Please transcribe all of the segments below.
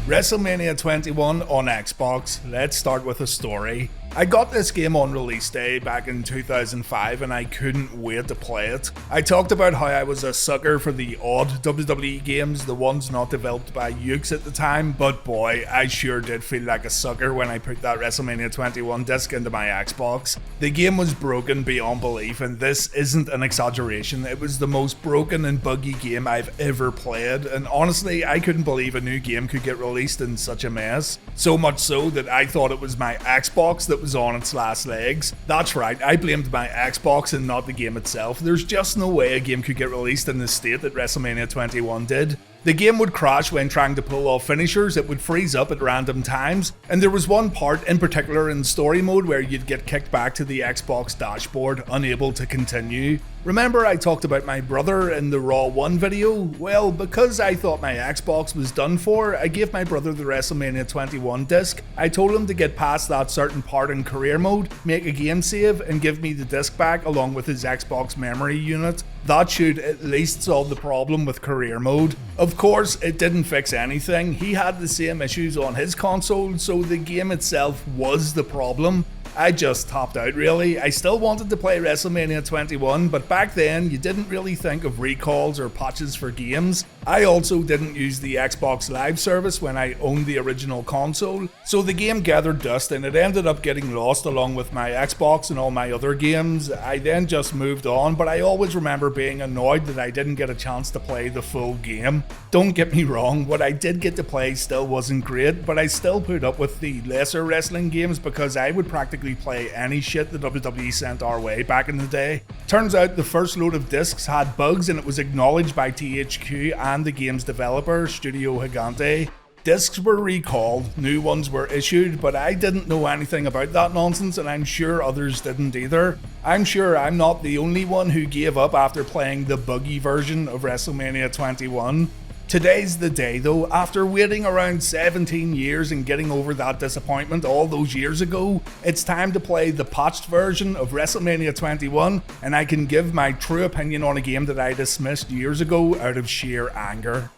WrestleMania 21 on Xbox. Let's start with a story. I got this game on release day back in 2005 and I couldn't wait to play it. I talked about how I was a sucker for the odd WWE games, the ones not developed by Ukes at the time, but boy, I sure did feel like a sucker when I put that WrestleMania 21 disc into my Xbox. The game was broken beyond belief, and this isn't an exaggeration. It was the most broken and buggy game I've ever played, and honestly, I couldn't believe a new game could get released in such a mess. So much so that I thought it was my Xbox that was on its last legs. That's right, I blamed my Xbox and not the game itself. There's just no way a game could get released in the state that WrestleMania 21 did. The game would crash when trying to pull off finishers, it would freeze up at random times, and there was one part in particular in story mode where you'd get kicked back to the Xbox dashboard, unable to continue. Remember I talked about my brother in the Raw 1 video? Well, because I thought my Xbox was done for, I gave my brother the WrestleMania 21 disc. I told him to get past that certain part in career mode, make a game save, and give me the disc back along with his Xbox memory unit. That should at least solve the problem with career mode. Of course, it didn't fix anything. He had the same issues on his console, so the game itself was the problem. I just topped out really. I still wanted to play WrestleMania 21, but back then you didn't really think of recalls or patches for games. I also didn't use the Xbox Live service when I owned the original console, so the game gathered dust and it ended up getting lost along with my Xbox and all my other games. I then just moved on, but I always remember being annoyed that I didn't get a chance to play the full game. Don't get me wrong, what I did get to play still wasn't great, but I still put up with the lesser wrestling games because I would practically play any shit the WWE sent our way back in the day. Turns out the first load of discs had bugs and it was acknowledged by THQ and the game's developer, Studio Gigante. Discs were recalled, new ones were issued, but I didn't know anything about that nonsense and I'm sure others didn't either. I'm sure I'm not the only one who gave up after playing the buggy version of WrestleMania 21. Today's the day though. After waiting around 17 years and getting over that disappointment all those years ago, it's time to play the patched version of WrestleMania 21, and I can give my true opinion on a game that I dismissed years ago out of sheer anger.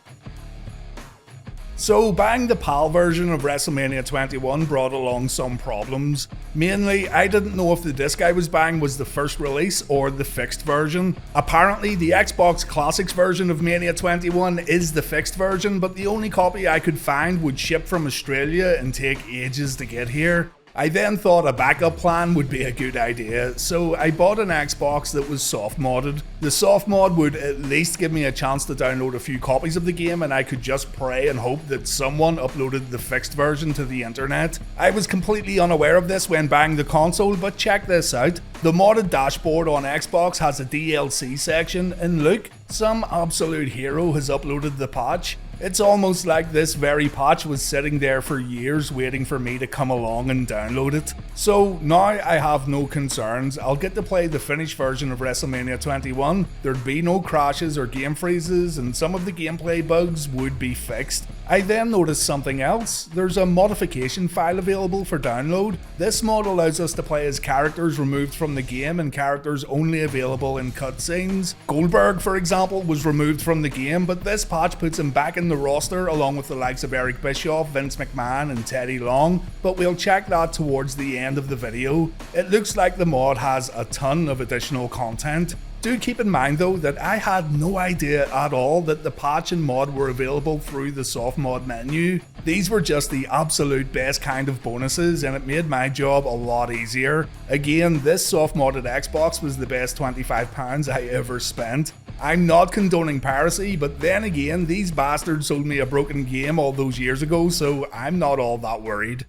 So buying the PAL version of WrestleMania 21 brought along some problems. Mainly, I didn't know if the disc I was buying was the first release or the fixed version. Apparently, the Xbox Classics version of Mania 21 is the fixed version, but the only copy I could find would ship from Australia and take ages to get here. I then thought a backup plan would be a good idea, so I bought an Xbox that was soft modded. The soft mod would at least give me a chance to download a few copies of the game and I could just pray and hope that someone uploaded the fixed version to the internet. I was completely unaware of this when buying the console, but check this out. The modded dashboard on Xbox has a DLC section, and look, some absolute hero has uploaded the patch. It's almost like this very patch was sitting there for years waiting for me to come along and download it. So now I have no concerns. I'll get to play the finished version of WrestleMania 21. There'd be no crashes or game freezes, and some of the gameplay bugs would be fixed. I then noticed something else. There's a modification file available for download. This mod allows us to play as characters removed from the game and characters only available in cutscenes. Goldberg, for example, was removed from the game, but this patch puts him back in the roster along with the likes of Eric Bischoff, Vince McMahon and Teddy Long, but we'll check that towards the end of the video. It looks like the mod has a ton of additional content. Do keep in mind though that I had no idea at all that the patch and mod were available through the soft mod menu. These were just the absolute best kind of bonuses and it made my job a lot easier. Again, this soft modded Xbox was the best £25 I ever spent. I'm not condoning piracy, but then again, these bastards sold me a broken game all those years ago, so I'm not all that worried.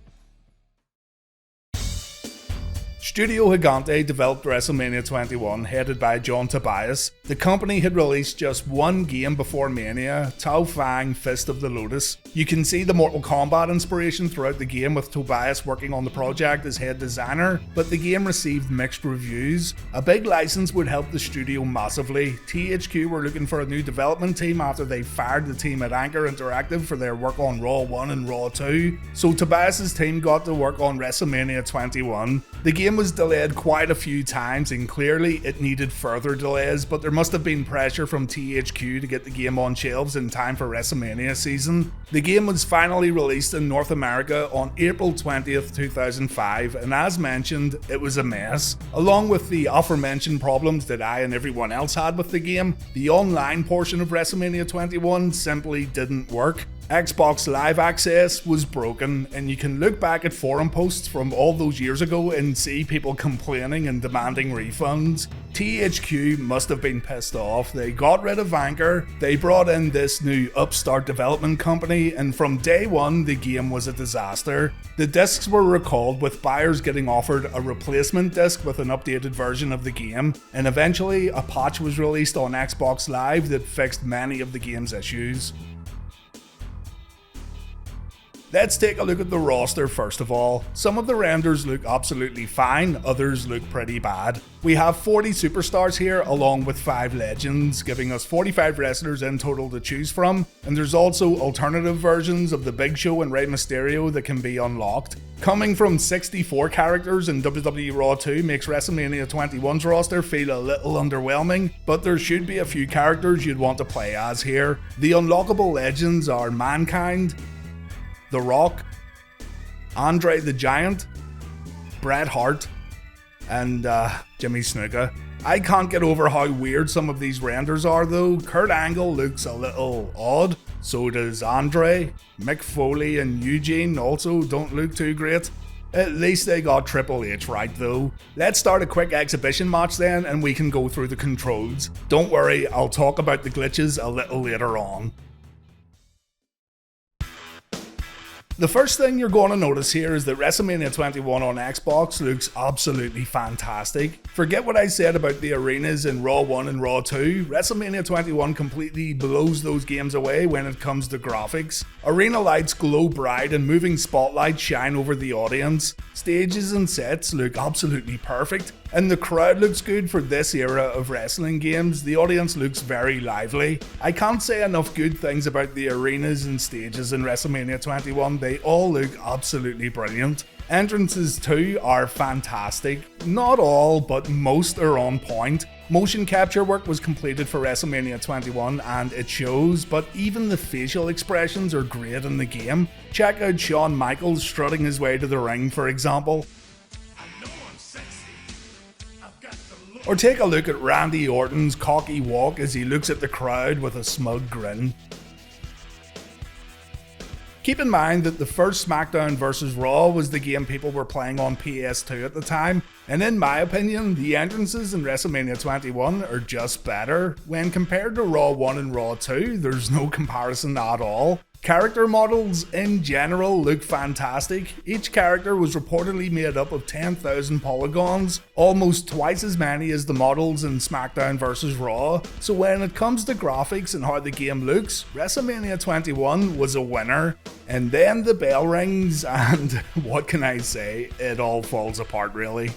Studio Gigante developed WrestleMania 21, headed by John Tobias. The company had released just one game before Mania, Tao Fang Fist of the Lotus. You can see the Mortal Kombat inspiration throughout the game with Tobias working on the project as head designer, but the game received mixed reviews. A big license would help the studio massively. THQ were looking for a new development team after they fired the team at Anchor Interactive for their work on Raw 1 and Raw 2, so Tobias's team got to work on WrestleMania 21. The game was delayed quite a few times and clearly it needed further delays, but there must have been pressure from THQ to get the game on shelves in time for WrestleMania season. The game was finally released in North America on April 20th, 2005, and as mentioned, it was a mess. Along with the aforementioned problems that I and everyone else had with the game, the online portion of WrestleMania 21 simply didn't work. Xbox Live Access was broken, and you can look back at forum posts from all those years ago and see people complaining and demanding refunds. THQ must have been pissed off. They got rid of Anchor, they brought in this new upstart development company, and from day one the game was a disaster. The discs were recalled, with buyers getting offered a replacement disc with an updated version of the game, and eventually a patch was released on Xbox Live that fixed many of the game's issues. Let's take a look at the roster first of all. Some of the renders look absolutely fine, others look pretty bad. We have 40 superstars here along with 5 legends, giving us 45 wrestlers in total to choose from, and there's also alternative versions of The Big Show and Rey Mysterio that can be unlocked. Coming from 64 characters in WWE Raw 2 makes WrestleMania 21's roster feel a little underwhelming, but there should be a few characters you'd want to play as here. The unlockable legends are Mankind, The Rock, Andre the Giant, Bret Hart, and Jimmy Snuka. I can't get over how weird some of these renders are though. Kurt Angle looks a little odd, so does Andre. Mick Foley and Eugene also don't look too great. At least they got Triple H right though. Let's start a quick exhibition match then and we can go through the controls. Don't worry, I'll talk about the glitches a little later on. The first thing you're going to notice here is that WrestleMania 21 on Xbox looks absolutely fantastic. Forget what I said about the arenas in Raw 1 and Raw 2, WrestleMania 21 completely blows those games away when it comes to graphics. Arena lights glow bright and moving spotlights shine over the audience. Stages and sets look absolutely perfect, and the crowd looks good for this era of wrestling games. The audience looks very lively. I can't say enough good things about the arenas and stages in WrestleMania 21, they all look absolutely brilliant. Entrances too are fantastic. Not all, but most are on point. Motion capture work was completed for WrestleMania 21 and it shows, but even the facial expressions are great in the game. Check out Shawn Michaels strutting his way to the ring, for example. Or take a look at Randy Orton's cocky walk as he looks at the crowd with a smug grin. Keep in mind that the first Smackdown vs. Raw was the game people were playing on PS2 at the time, and in my opinion, the entrances in WrestleMania 21 are just better. When compared to Raw 1 and Raw 2, there's no comparison at all. Character models in general look fantastic. Each character was reportedly made up of 10,000 polygons, almost twice as many as the models in Smackdown vs. Raw. So when it comes to graphics and how the game looks, WrestleMania 21 was a winner. And then the bell rings and what can I say, it all falls apart really.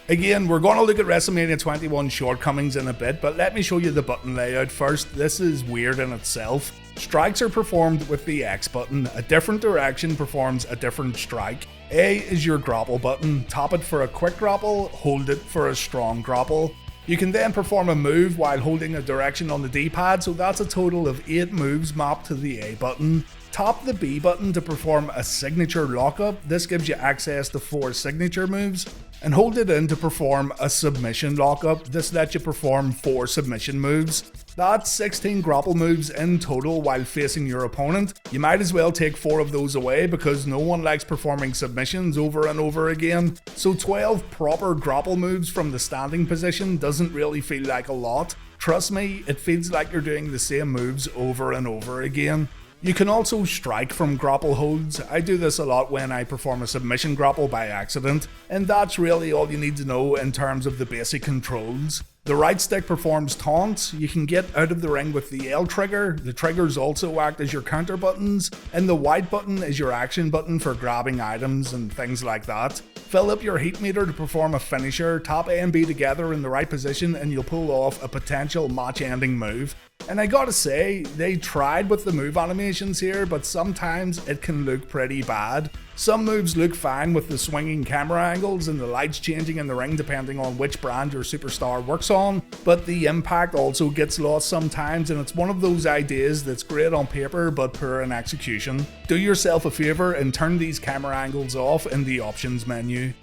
Again, we're going to look at WrestleMania 21 shortcomings in a bit, but let me show you the button layout first. This is weird in itself. Strikes are performed with the X button. A different direction performs a different strike. A is your grapple button. Tap it for a quick grapple, hold it for a strong grapple. You can then perform a move while holding a direction on the D-pad, so that's a total of 8 moves mapped to the A button. Tap the B button to perform a signature lockup. This gives you access to 4 signature moves. And hold it in to perform a submission lockup. This lets you perform 4 submission moves. That's 16 grapple moves in total while facing your opponent. You might as well take 4 of those away because no one likes performing submissions over and over again. So 12 proper grapple moves from the standing position doesn't really feel like a lot. Trust me, it feels like you're doing the same moves over and over again. You can also strike from grapple holds. I do this a lot when I perform a submission grapple by accident, and that's really all you need to know in terms of the basic controls. The right stick performs taunts. You can get out of the ring with the L trigger. The triggers also act as your counter buttons, and the white button is your action button for grabbing items and things like that. Fill up your heat meter to perform a finisher. Tap A and B together in the right position and you'll pull off a potential match-ending move. And I gotta say, they tried with the move animations here, but sometimes it can look pretty bad. Some moves look fine with the swinging camera angles and the lights changing in the ring depending on which brand your superstar works on, but the impact also gets lost sometimes, and it's one of those ideas that's great on paper but poor in execution. Do yourself a favour and turn these camera angles off in the options menu.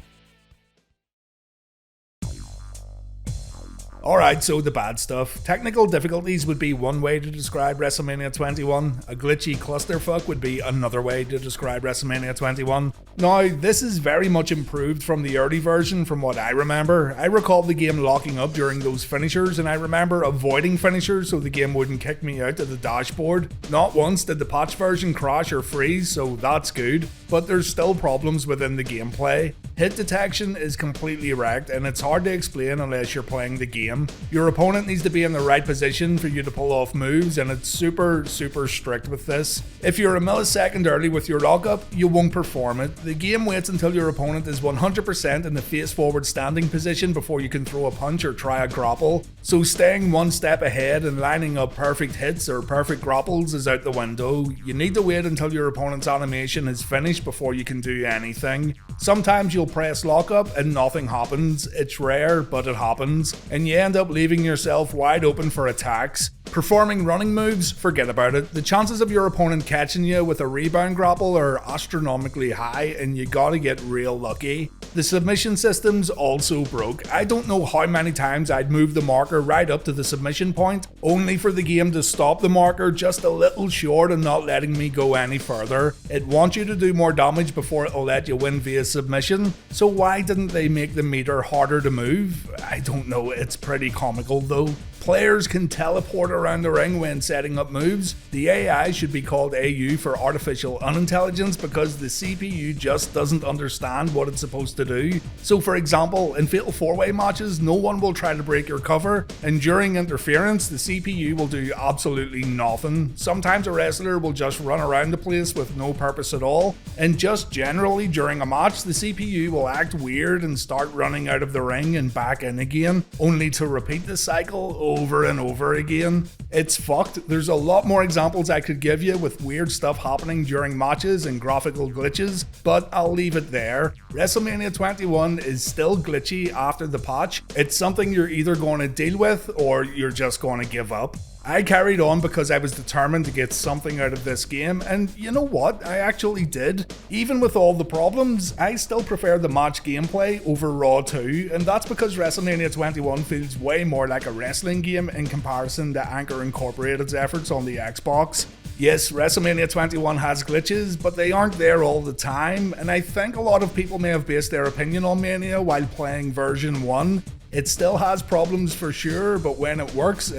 Alright, so the bad stuff. Technical difficulties would be one way to describe WrestleMania 21. A glitchy clusterfuck would be another way to describe WrestleMania 21. Now, this is very much improved from the early version from what I remember. I recall the game locking up during those finishers, and I remember avoiding finishers so the game wouldn't kick me out of the dashboard. Not once did the patch version crash or freeze, so that's good, but there's still problems within the gameplay. Hit detection is completely wrecked, and it's hard to explain unless you're playing the game. Your opponent needs to be in the right position for you to pull off moves, and it's super strict with this. If you're a millisecond early with your lockup, you won't perform it. The game waits until your opponent is 100% in the face forward standing position before you can throw a punch or try a grapple. So staying one step ahead and lining up perfect hits or perfect grapples is out the window. You need to wait until your opponent's animation is finished before you can do anything. Sometimes you'll press lockup and nothing happens. It's rare, but it happens, and you end up leaving yourself wide open for attacks. Performing running moves, forget about it. The chances of your opponent catching you with a rebound grapple are astronomically high, and you gotta get real lucky. The submission system's also broke. I don't know how many times I'd move the marker right up to the submission point, only for the game to stop the marker just a little short and not letting me go any further. It wants you to do more damage before it'll let you win via submission, so why didn't they make the meter harder to move? I don't know, it's pretty comical though. Players can teleport around the ring when setting up moves. The AI should be called AU for artificial unintelligence because the CPU just doesn't understand what it's supposed to do. So for example, in Fatal 4-Way matches, no one will try to break your cover, and during interference, the CPU will do absolutely nothing. Sometimes a wrestler will just run around the place with no purpose at all, and just generally during a match, the CPU will act weird and start running out of the ring and back in again, only to repeat the cycle over and over again. It's fucked. There's a lot more examples I could give you with weird stuff happening during matches and graphical glitches, but I'll leave it there. WrestleMania 21 is still glitchy after the patch. It's something you're either going to deal with or you're just going to give up. I carried on because I was determined to get something out of this game, and you know what? I actually did. Even with all the problems, I still prefer the match gameplay over Raw 2, and that's because WrestleMania 21 feels way more like a wrestling game in comparison to Anchor Incorporated's efforts on the Xbox. Yes, WrestleMania 21 has glitches, but they aren't there all the time, and I think a lot of people may have based their opinion on Mania while playing version 1. It still has problems for sure, but when it works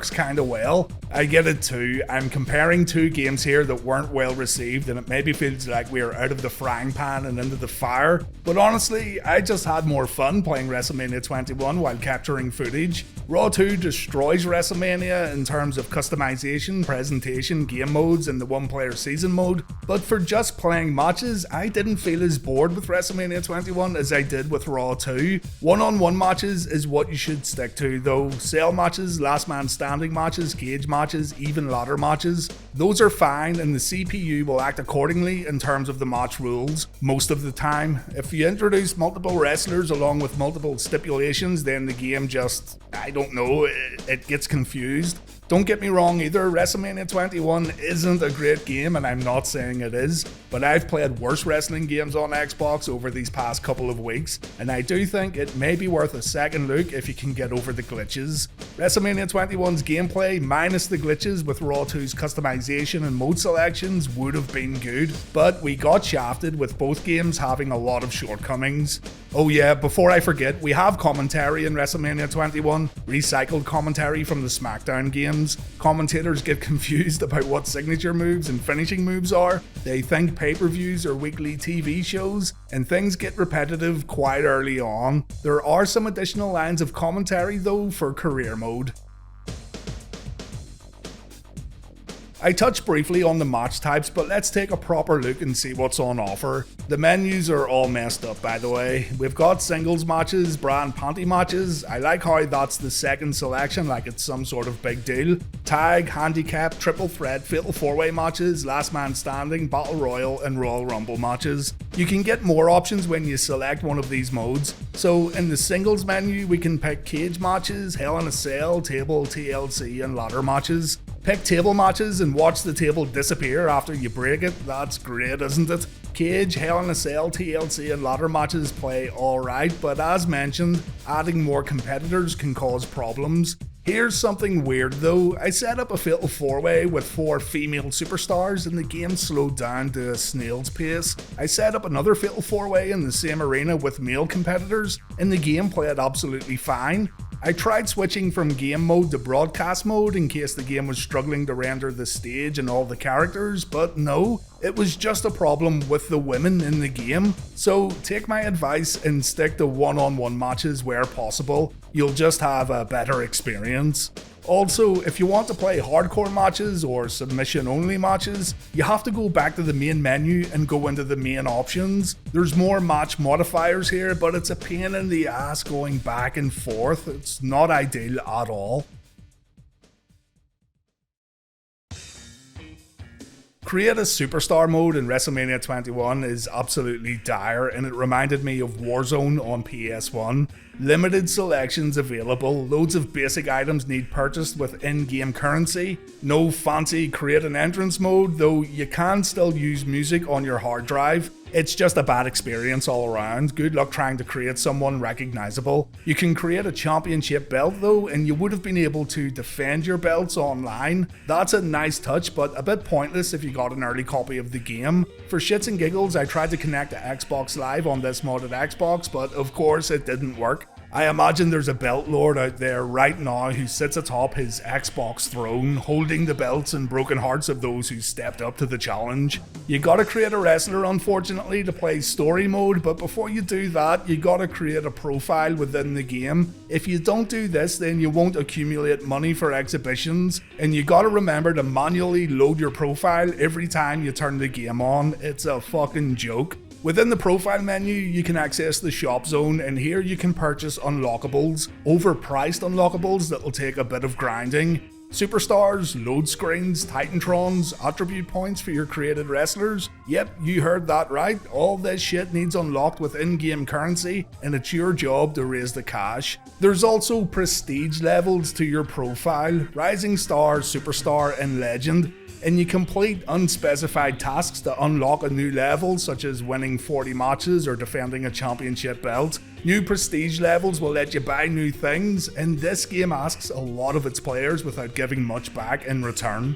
kinda well. I get it too. I'm comparing two games here that weren't well received, and it maybe feels like we are out of the frying pan and into the fire. But honestly, I just had more fun playing WrestleMania 21 while capturing footage. Raw 2 destroys WrestleMania in terms of customization, presentation, game modes, and the one-player season mode. But for just playing matches, I didn't feel as bored with WrestleMania 21 as I did with Raw 2. One-on-one matches is what you should stick to though. Cell matches, last man standing matches, cage matches, even ladder matches, those are fine, and the CPU will act accordingly in terms of the match rules most of the time. If you introduce multiple wrestlers along with multiple stipulations, then the game just, I don't know, it gets confused. Don't get me wrong either, WrestleMania 21 isn't a great game, and I'm not saying it is, but I've played worse wrestling games on Xbox over these past couple of weeks, and I do think it may be worth a second look if you can get over the glitches. WrestleMania 21's gameplay, minus the glitches with Raw 2's customization and mode selections, would have been good, but we got shafted with both games having a lot of shortcomings. Oh yeah, before I forget, we have commentary in WrestleMania 21, recycled commentary from the Smackdown games. Commentators get confused about what signature moves and finishing moves are. They think pay-per-views are weekly TV shows, and things get repetitive quite early on. There are some additional lines of commentary though for career mode. I touched briefly on the match types, but let's take a proper look and see what's on offer. The menus are all messed up, by the way. We've got singles matches, bra and panty matches. I like how that's the second selection, like it's some sort of big deal. Tag, handicap, triple threat, fatal 4-way matches, last man standing, battle royal and Royal Rumble matches. You can get more options when you select one of these modes. So in the singles menu, we can pick cage matches, Hell in a Cell, table, TLC and ladder matches. Pick table matches and watch the table disappear after you break it. That's great, isn't it? Cage, Hell in a Cell, TLC and ladder matches play alright, but as mentioned, adding more competitors can cause problems. Here's something weird though. I set up a fatal 4-way with 4 female superstars and the game slowed down to a snail's pace. I set up another fatal 4-way in the same arena with male competitors and the game played absolutely fine. I tried switching from game mode to broadcast mode in case the game was struggling to render the stage and all the characters, but no, it was just a problem with the women in the game. So take my advice and stick to one-on-one matches where possible. You'll just have a better experience. Also, if you want to play hardcore matches or submission only matches, you have to go back to the main menu and go into the main options. There's more match modifiers here, but it's a pain in the ass going back and forth. It's not ideal at all. Create a superstar mode in WrestleMania 21 is absolutely dire and it reminded me of Warzone on PS1. Limited selections available, loads of basic items need purchased with in-game currency, no fancy create an entrance mode, though you can still use music on your hard drive. It's just a bad experience all around. Good luck trying to create someone recognizable. You can create a championship belt though, and you would have been able to defend your belts online. That's a nice touch, but a bit pointless if you got an early copy of the game. For shits and giggles, I tried to connect to Xbox Live on this modded Xbox, but of course it didn't work. I imagine there's a belt lord out there right now who sits atop his Xbox throne, holding the belts and broken hearts of those who stepped up to the challenge. You gotta create a wrestler, unfortunately, to play story mode, but before you do that, you gotta create a profile within the game. If you don't do this, then you won't accumulate money for exhibitions, and you gotta remember to manually load your profile every time you turn the game on. It's a fucking joke. Within the profile menu, you can access the shop zone, and here you can purchase unlockables, overpriced unlockables that'll take a bit of grinding. Superstars, load screens, Titantrons, attribute points for your created wrestlers. Yep, you heard that right. All this shit needs unlocked with in-game currency, and it's your job to raise the cash. There's also prestige levels to your profile, Rising Star, Superstar, and Legend. And you complete unspecified tasks to unlock a new level, such as winning 40 matches or defending a championship belt. New prestige levels will let you buy new things, and this game asks a lot of its players without giving much back in return.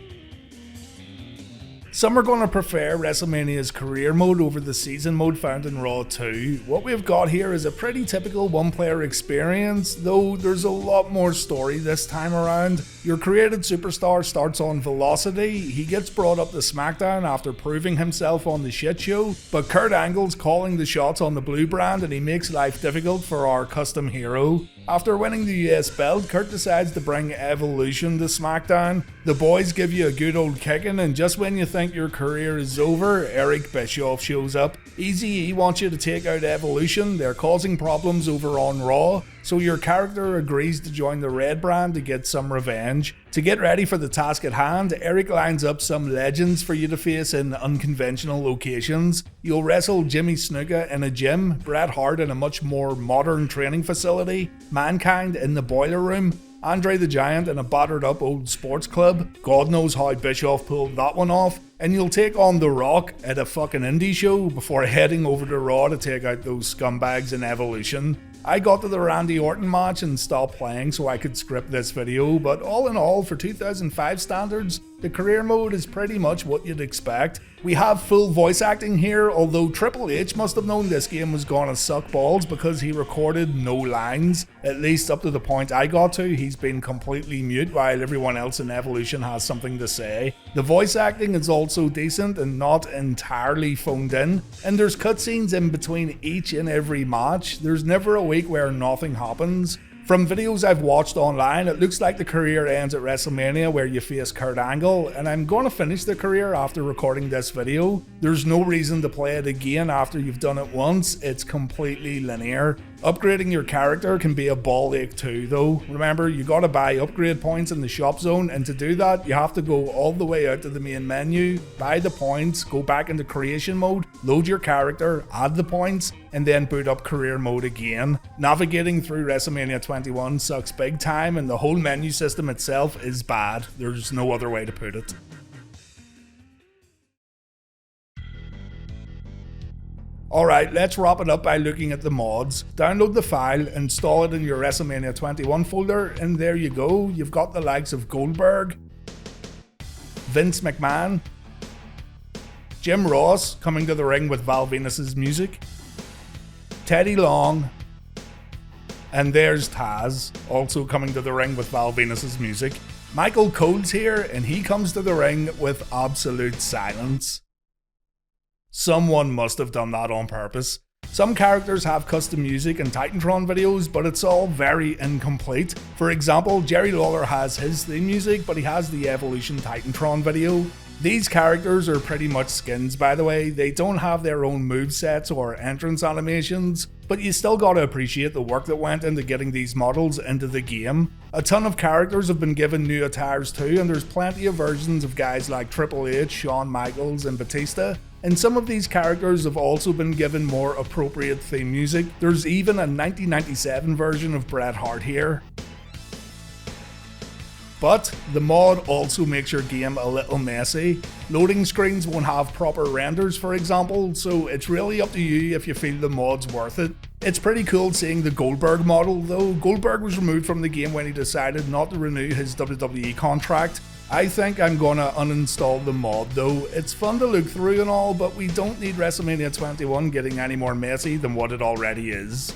Some are going to prefer WrestleMania's career mode over the season mode found in Raw 2. What we've got here is a pretty typical one-player experience, though there's a lot more story this time around. Your created superstar starts on Velocity. He gets brought up to Smackdown after proving himself on the shit show, but Kurt Angle's calling the shots on the blue brand and he makes life difficult for our custom hero. After winning the US belt, Kurt decides to bring Evolution to SmackDown. The boys give you a good old kicking, and just when you think your career is over, Eric Bischoff shows up. Eazy-E wants you to take out Evolution. They're causing problems over on Raw, so your character agrees to join the Red brand to get some revenge. To get ready for the task at hand, Eric lines up some legends for you to face in unconventional locations. You'll wrestle Jimmy Snuka in a gym, Bret Hart in a much more modern training facility, Mankind in the boiler room, Andre the Giant in a battered up old sports club. God knows how Bischoff pulled that one off. And you'll take on The Rock at a fucking indie show before heading over to Raw to take out those scumbags in Evolution. I got to the Randy Orton match and stopped playing so I could script this video, but all in all, for 2005 standards, the career mode is pretty much what you'd expect. We have full voice acting here, although Triple H must have known this game was gonna suck balls because he recorded no lines. At least up to the point I got to, he's been completely mute while everyone else in Evolution has something to say. The voice acting is also decent and not entirely phoned in, and there's cutscenes in between each and every match. There's never a week where nothing happens. From videos I've watched online, it looks like the career ends at WrestleMania where you face Kurt Angle, and I'm going to finish the career after recording this video. There's no reason to play it again after you've done it once, it's completely linear. Upgrading your character can be a ball ache too though. Remember, you gotta buy upgrade points in the shop zone, and to do that you have to go all the way out to the main menu, buy the points, go back into creation mode, load your character, add the points, and then boot up career mode again. Navigating through WrestleMania 21 sucks big time, and the whole menu system itself is bad. There's no other way to put it. Alright, let's wrap it up by looking at the mods. Download the file, install it in your WrestleMania 21 folder, and there you go. You've got the likes of Goldberg, Vince McMahon, Jim Ross coming to the ring with Val Venus's music, Teddy Long, and there's Taz, also coming to the ring with Val Venus's music. Michael Cole's here, and he comes to the ring with absolute silence. Someone must have done that on purpose. Some characters have custom music and Titantron videos, but it's all very incomplete. For example, Jerry Lawler has his theme music, but he has the Evolution Titantron video. These characters are pretty much skins, by the way. They don't have their own movesets or entrance animations, but you still gotta appreciate the work that went into getting these models into the game. A ton of characters have been given new attires too, and there's plenty of versions of guys like Triple H, Shawn Michaels, and Batista. And some of these characters have also been given more appropriate theme music. There's even a 1997 version of Bret Hart here. But the mod also makes your game a little messy. Loading screens won't have proper renders, for example, so it's really up to you if you feel the mod's worth it. It's pretty cool seeing the Goldberg model though. Goldberg was removed from the game when he decided not to renew his WWE contract. I think I'm gonna uninstall the mod though. It's fun to look through and all, but we don't need WrestleMania 21 getting any more messy than what it already is.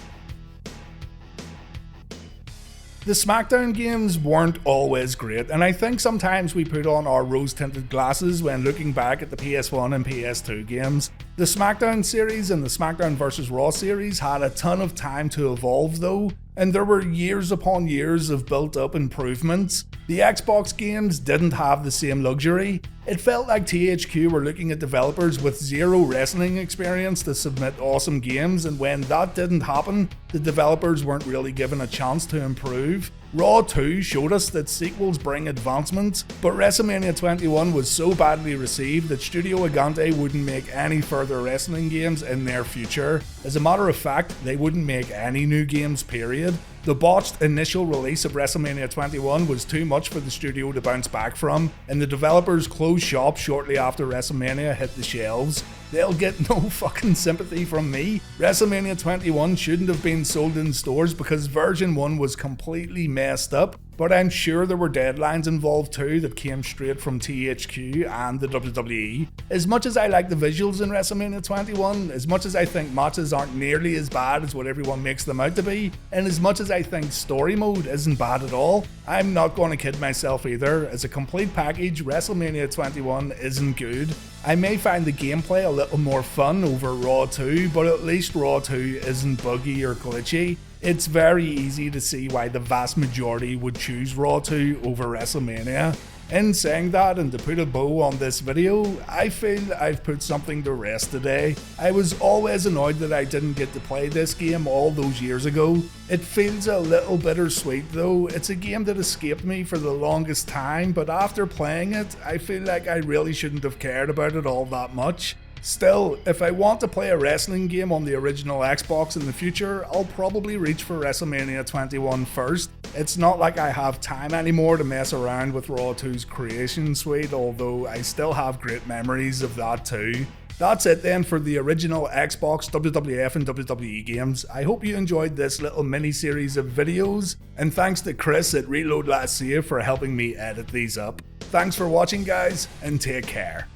The Smackdown games weren't always great, and I think sometimes we put on our rose-tinted glasses when looking back at the PS1 and PS2 games. The Smackdown series and the Smackdown vs. Raw series had a ton of time to evolve though, and there were years upon years of built-up improvements. The Xbox games didn't have the same luxury. It felt like THQ were looking at developers with zero wrestling experience to submit awesome games, and when that didn't happen, the developers weren't really given a chance to improve. Raw 2 showed us that sequels bring advancements, but WrestleMania 21 was so badly received that Studio Gigante wouldn't make any further wrestling games in their future. As a matter of fact, they wouldn't make any new games, period. The botched initial release of WrestleMania 21 was too much for the studio to bounce back from, and the developers closed shop shortly after WrestleMania hit the shelves. They'll get no fucking sympathy from me. WrestleMania 21 shouldn't have been sold in stores because version 1 was completely messed up, but I'm sure there were deadlines involved too that came straight from THQ and the WWE. As much as I like the visuals in WrestleMania 21, as much as I think matches aren't nearly as bad as what everyone makes them out to be, and as much as I think story mode isn't bad at all, I'm not going to kid myself either. As a complete package, WrestleMania 21 isn't good. I may find the gameplay a little more fun over Raw 2, but at least Raw 2 isn't buggy or glitchy. It's very easy to see why the vast majority would choose Raw 2 over WrestleMania. In saying that, and to put a bow on this video, I feel I've put something to rest today. I was always annoyed that I didn't get to play this game all those years ago. It feels a little bittersweet though. It's a game that escaped me for the longest time, but after playing it, I feel like I really shouldn't have cared about it all that much. Still, if I want to play a wrestling game on the original Xbox in the future, I'll probably reach for WrestleMania 21 first. It's not like I have time anymore to mess around with Raw 2's creation suite, although I still have great memories of that too. That's it then for the original Xbox, WWF and WWE games. I hope you enjoyed this little mini series of videos, and thanks to Chris at Reload Last Save for helping me edit these up. Thanks for watching guys, and take care.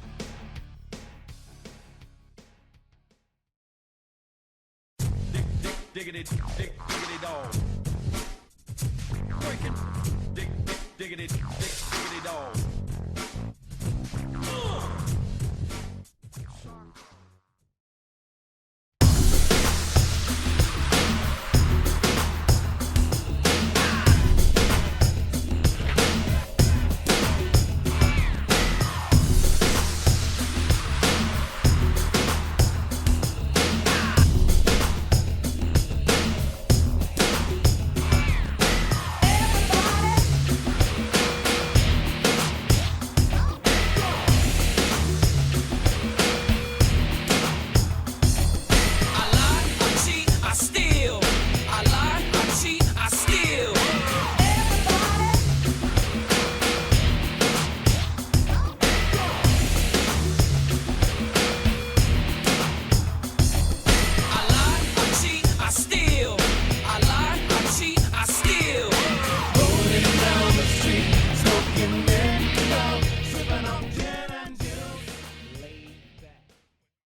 Diggity dog. Breaking. Diggity dog. in there.